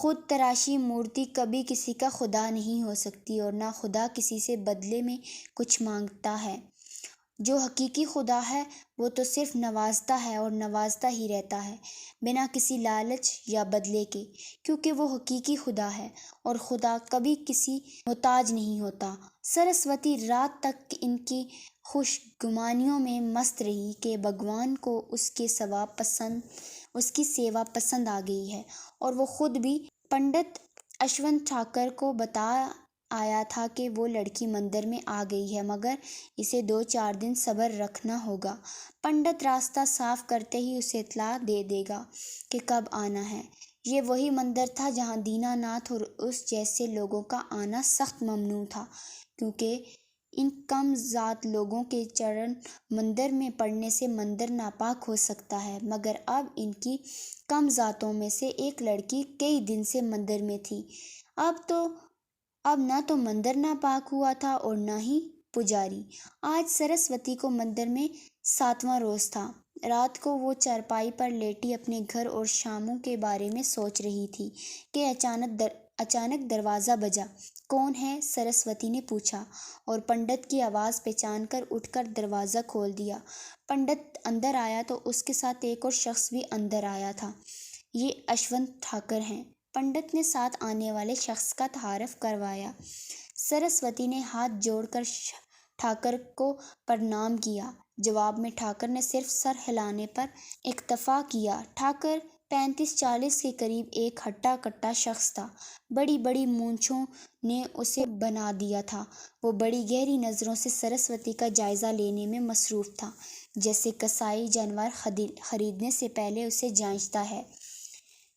خود تراشی مورتی کبھی کسی کا خدا نہیں ہو سکتی، اور نہ خدا کسی سے بدلے میں کچھ مانگتا ہے۔ جو حقیقی خدا ہے وہ تو صرف نوازتا ہے اور نوازتا ہی رہتا ہے، بنا کسی لالچ یا بدلے کے، کیونکہ وہ حقیقی خدا ہے، اور خدا کبھی کسی محتاج نہیں ہوتا۔ سرسوتی رات تک ان کی خوش گمانیوں میں مست رہی کہ بھگوان کو اس کی سیوا پسند آ گئی ہے، اور وہ خود بھی پنڈت اشونت ٹھاکر کو بتا آیا تھا کہ وہ لڑکی مندر میں آ گئی ہے، مگر اسے 2-4 دن صبر رکھنا ہوگا۔ پنڈت راستہ صاف کرتے ہی اسے اطلاع دے دے گا کہ کب آنا ہے۔ یہ وہی مندر تھا جہاں دینا ناتھ اور اس جیسے لوگوں کا آنا سخت ممنوع تھا، کیونکہ ان کم ذات لوگوں کے چرن مندر میں پڑنے سے مندر ناپاک ہو سکتا ہے، مگر اب ان کی کم ذاتوں میں سے ایک لڑکی کئی دن سے مندر میں تھی۔ اب نہ تو مندر ناپاک ہوا تھا اور نہ ہی پجاری۔ آج سرسوتی کو مندر میں 7واں روز تھا۔ رات کو وہ چارپائی پر لیٹی اپنے گھر اور شاموں کے بارے میں سوچ رہی تھی کہ اچانک دروازہ بجا۔ کون ہے؟ سرسوتی نے پوچھا، اور پنڈت کی آواز پہچان کر اٹھ کر دروازہ کھول دیا۔ پنڈت اندر آیا تو اس کے ساتھ ایک اور شخص بھی اندر آیا تھا۔ یہ اشونت ٹھاکر ہیں۔ پنڈت نے ساتھ آنے والے شخص کا تعارف کروایا۔ سرسوتی نے ہاتھ جوڑ کر ٹھاکر کو پرنام کیا۔ جواب میں ٹھاکر نے صرف سر ہلانے پر اکتفا کیا۔ ٹھاکر 35-40 کے قریب ایک ہٹا کٹا شخص تھا۔ بڑی بڑی مونچھوں نے اسے بنا دیا تھا۔ وہ بڑی گہری نظروں سے سرسوتی کا جائزہ لینے میں مصروف تھا، جیسے قصائی جانور خریدنے سے پہلے اسے جانچتا ہے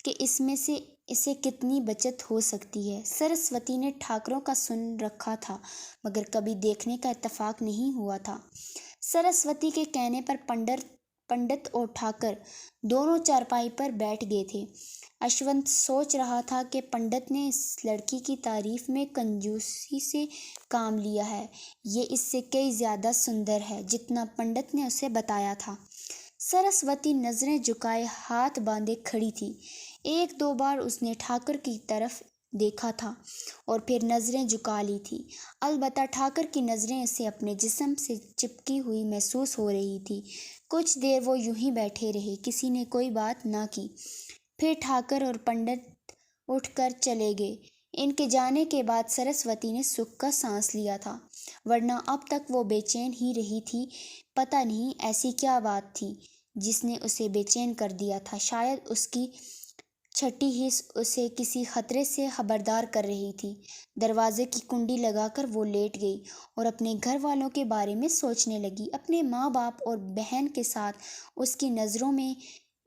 کہ اس میں سے اسے کتنی بچت ہو سکتی ہے۔ سرسوتی نے ٹھاکروں کا سن رکھا تھا، مگر کبھی دیکھنے کا اتفاق نہیں ہوا تھا۔ سرسوتی کے کہنے پر پنڈت اور ٹھاکر دونوں چارپائی پر بیٹھ گئے تھے۔ اشونت سوچ رہا تھا کہ پنڈت نے اس لڑکی کی تعریف میں کنجوسی سے کام لیا ہے۔ یہ اس سے کئی زیادہ سندر ہے جتنا پنڈت نے اسے بتایا تھا۔ سرسوتی نظریں جھکائے ہاتھ باندھے کھڑی تھی۔ 1-2 بار اس نے ٹھاکر کی طرف دیکھا تھا اور پھر نظریں جھکا لی تھی، البتہ ٹھاکر کی نظریں اسے اپنے جسم سے چپکی ہوئی محسوس ہو رہی تھی۔ کچھ دیر وہ یوں ہی بیٹھے رہے، کسی نے کوئی بات نہ کی۔ پھر ٹھاکر اور پنڈت اٹھ کر چلے گئے۔ ان کے جانے کے بعد سرسوتی نے سکھ کا سانس لیا تھا، ورنہ اب تک وہ بے چین ہی رہی تھی۔ پتہ نہیں ایسی کیا بات تھی جس نے اسے بے چین کر دیا تھا۔ شاید اس کی چھٹی حس اسے کسی خطرے سے خبردار کر رہی تھی۔ دروازے کی کنڈی لگا کر وہ لیٹ گئی اور اپنے گھر والوں کے بارے میں سوچنے لگی۔ اپنے ماں باپ اور بہن کے ساتھ اس کی نظروں میں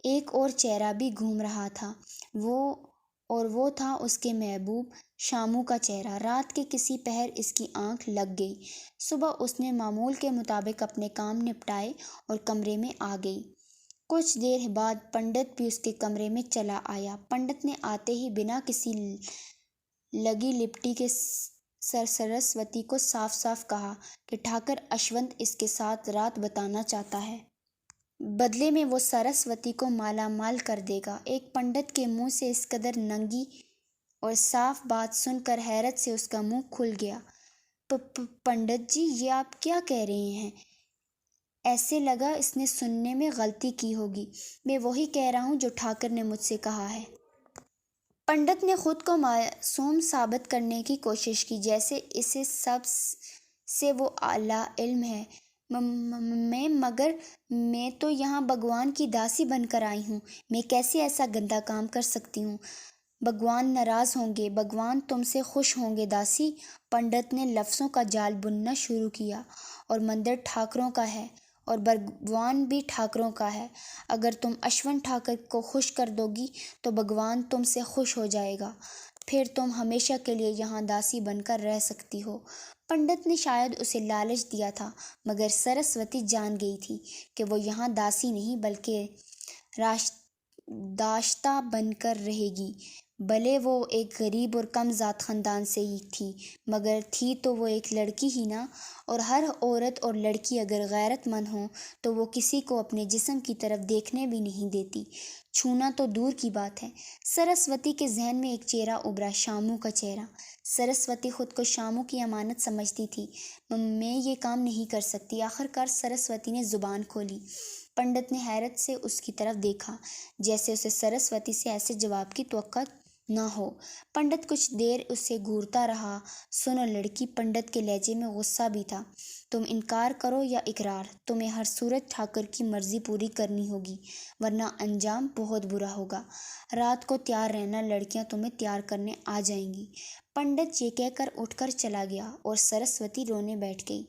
ایک اور چہرہ بھی گھوم رہا تھا، وہ تھا اس کے محبوب شامو کا چہرہ۔ رات کے کسی پہر اس کی آنکھ لگ گئی۔ صبح اس نے معمول کے مطابق اپنے کام نپٹائے اور کمرے میں آ گئی۔ کچھ دیر بعد پنڈت بھی اس کے کمرے میں چلا آیا۔ پنڈت نے آتے ہی بنا کسی لگی لپٹی کے سرسوتی کو صاف صاف کہا کہ ٹھاکر اشونت اس کے ساتھ رات بتانا چاہتا ہے۔ بدلے میں وہ سرسوتی کو مالا مال کر دے گا۔ ایک پنڈت کے منہ سے اس قدر ننگی اور صاف بات سن کر حیرت سے اس کا منہ کھل گیا۔ پنڈت جی، یہ آپ کیا کہہ رہے ہیں؟ ایسے لگا اس نے سننے میں غلطی کی ہوگی۔ میں وہی کہہ رہا ہوں جو ٹھاکر نے مجھ سے کہا ہے۔ پنڈت نے خود کو معصوم ثابت کرنے کی کوشش کی، جیسے اسے سب سے وہ اعلیٰ علم ہے۔ مگر میں تو یہاں بھگوان کی داسی بن کر آئی ہوں، میں کیسے ایسا گندا کام کر سکتی ہوں؟ بھگوان ناراض ہوں گے، بھگوان تم سے خوش ہوں گے داسی۔ پنڈت نے لفظوں کا جال بننا شروع کیا۔ اور مندر ٹھاکروں کا ہے اور بھگوان بھی ٹھاکروں کا ہے۔ اگر تم اشونت ٹھاکر کو خوش کر دو گی تو بھگوان تم سے خوش ہو جائے گا، پھر تم ہمیشہ کے لیے یہاں داسی بن کر رہ سکتی ہو۔ پنڈت نے شاید اسے لالچ دیا تھا، مگر سرسوتی جان گئی تھی کہ وہ یہاں داسی نہیں بلکہ داشتہ بن کر رہے گی۔ بھلے وہ ایک غریب اور کم ذات خاندان سے ہی تھی، مگر تھی تو وہ ایک لڑکی ہی نا، اور ہر عورت اور لڑکی اگر غیرت مند ہو تو وہ کسی کو اپنے جسم کی طرف دیکھنے بھی نہیں دیتی۔ چھونا تو دور کی بات ہے۔ سرسوتی کے ذہن میں ایک چہرہ ابھرا، شامو کا چہرہ۔ سرسوتی خود کو شامو کی امانت سمجھتی تھی۔ میں یہ کام نہیں کر سکتی۔ آخرکار سرسوتی نے زبان کھولی۔ پنڈت نے حیرت سے اس کی طرف دیکھا، جیسے اسے سرسوتی سے ایسے جواب کی توقع نہ ہو۔ پنڈت کچھ دیر اسے گھورتا رہا۔ سنو لڑکی، پنڈت کے لہجے میں غصہ بھی تھا، تم انکار کرو یا اقرار، تمہیں ہر صورت ٹھاکر کی مرضی پوری کرنی ہوگی، ورنہ انجام بہت برا ہوگا۔ رات کو تیار رہنا، لڑکیاں تمہیں تیار کرنے آ جائیں گی۔ پنڈت یہ کہہ کر اٹھ کر چلا گیا اور سرسوتی رونے بیٹھ گئی۔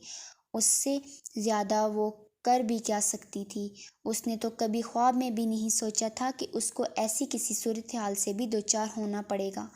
اس سے زیادہ وہ کر بھی کیا سکتی تھی؟ اس نے تو کبھی خواب میں بھی نہیں سوچا تھا کہ اس کو ایسی کسی صورتحال سے بھی دوچار ہونا پڑے گا۔